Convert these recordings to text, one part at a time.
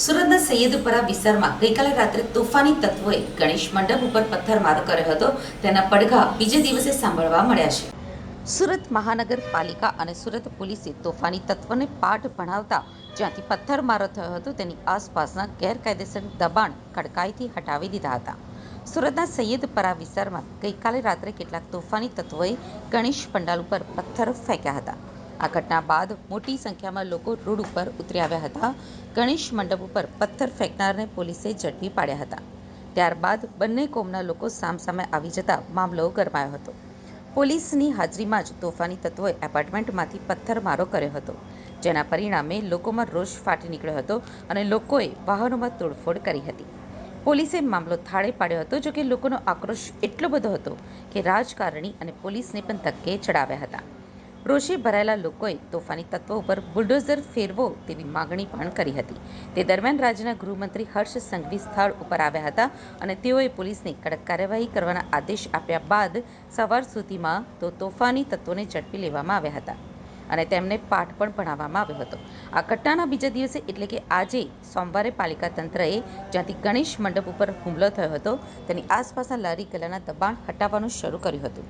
સુરતના સૈયદપુરા વિસ્તારમાં ગઈકાલે રાત્રે તોફાની તત્વોએ ગણેશ મંડપ ઉપર પથ્થરમારો કર્યો હતો. તેના પડઘા બીજે દિવસે સાંભળવા મળ્યા છે. સુરત મહાનગરપાલિકા અને સુરત પોલીસે તોફાની તત્વોને પાઠ ભણાવતા જ્યાંથી પથ્થરમારો થયો હતો તેની આસપાસના ગેરકાયદેસર દબાણ કડકાઈથી હટાવી દીધા હતા. સુરતના સૈયદપુરા વિસ્તારમાં ગઈકાલે રાત્રે કેટલાક તોફાની તત્વોએ ગણેશ પંડાલ ઉપર પથ્થરો ફેંક્યા હતા. આ ઘટના બાદ મોટી સંખ્યામાં લોકો રોડ ઉપર ઉતરી આવ્યા હતા. ગણેશ મંડપ ઉપર પથ્થર ફેંકનારને પોલીસે ઝડપી પાડ્યા હતા. ત્યારબાદ બંને કોમના લોકો સામસામે આવી જતા મામલો ગરમાયો હતો. પોલીસની હાજરીમાં જ તોફાની તત્વોએ એપાર્ટમેન્ટમાંથી પથ્થરમારો કર્યો હતો, જેના પરિણામે લોકોમાં રોષ ફાટી નીકળ્યો હતો અને લોકોએ વાહનોમાં તોડફોડ કરી હતી. પોલીસે મામલો થાળે પાડ્યો હતો. જોકે લોકોનો આક્રોશ એટલો બધો હતો કે રાજકારણી અને પોલીસને પણ ધક્કે ચડાવ્યા હતા. રોષે ભરાયેલા લોકોએ તોફાની તત્વો ઉપર બુલડોઝર ફેરવો તેવી માગણી પણ કરી હતી. તે દરમિયાન રાજ્યના ગૃહમંત્રી હર્ષ સંઘવી સ્થળ ઉપર આવ્યા હતા અને તેઓએ પોલીસને કડક કાર્યવાહી કરવાના આદેશ આપ્યા બાદ સવાર સુધીમાં તોફાની તત્વોને ઝડપી લેવામાં આવ્યા હતા અને તેમને પાઠ પણ ભણાવવામાં આવ્યો હતો. આ ઘટનાના બીજા દિવસે એટલે કે આજે સોમવારે પાલિકા તંત્રએ જ્યાંથી ગણેશ મંડપ ઉપર હુમલો થયો હતો તેની આસપાસના લારી ગલ્લાના દબાણ હટાવવાનું શરૂ કર્યું હતું.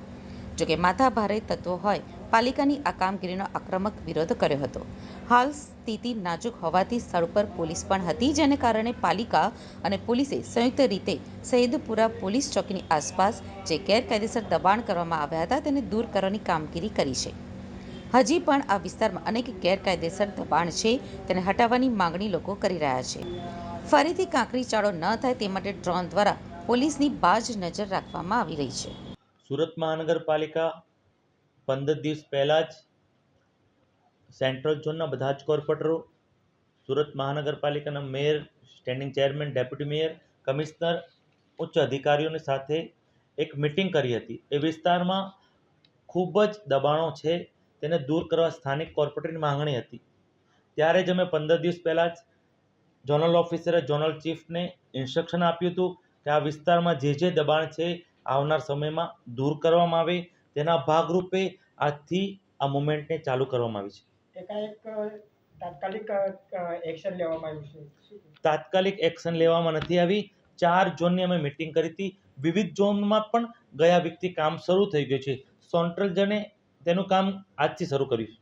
જોકે માથાભારે તત્વો હોય પાલિકાની આ કામગીરીનો આક્રમક વિરોધ કર્યો હતો. હાલ સ્થિતિ નાજુક હોવાથી સ્થળ ઉપર પોલીસ પણ હતી, જેને કારણે પાલિકા અને પોલીસે સંયુક્ત રીતે સૈયદપુરા પોલીસ ચોકીની આસપાસ જે ગેરકાયદેસર દબાણ કરવામાં આવ્યા હતા તેને દૂર કરવાની કામગીરી કરી છે. હજી પણ આ વિસ્તારમાં અનેક ગેરકાયદેસર દબાણ છે, તેને હટાવવાની માંગણી લોકો કરી રહ્યા છે. ફરીથી કાંકરી ચાળો ન થાય તે માટે ડ્રોન દ્વારા પોલીસની બાજ નજર રાખવામાં આવી રહી છે. સુરત મહાનગરપાલિકા 15 દિવસ પહેલાં જ સેન્ટ્રલ ઝોનના બધા જ કોર્પોરેટરો, સુરત મહાનગરપાલિકાના mayor, standing chairman, deputy mayor, commissioner, ઉચ્ચ અધિકારીઓની સાથે એક મિટિંગ કરી હતી. એ વિસ્તારમાં ખૂબ જ દબાણો છે, તેને દૂર કરવા સ્થાનિક કોર્પોરેટરની માંગણી હતી. ત્યારે જ અમે 15 દિવસ પહેલાં જ ઝોનલ ઓફિસરે ઝોનલ ચીફને ઇન્સ્ટ્રક્શન આપ્યું હતું કે આ વિસ્તારમાં જે દબાણ છે આવનાર સમયમાં દૂર કરવામાં આવે. તેના ભાગરૂપે આજથી આ મુવમેન્ટને ચાલુ કરવામાં આવી છે. તાત્કાલિક એક્શન લેવામાં આવ્યું છે? તાત્કાલિક એક્શન લેવામાં નથી આવી. 4 ઝોનની અમે મિટિંગ કરી હતી. વિવિધ ઝોનમાં પણ ગયા વીકથી કામ શરૂ થઈ ગયું છે. સેન્ટ્રલ ઝોને તેનું કામ આજથી શરૂ કર્યું છે.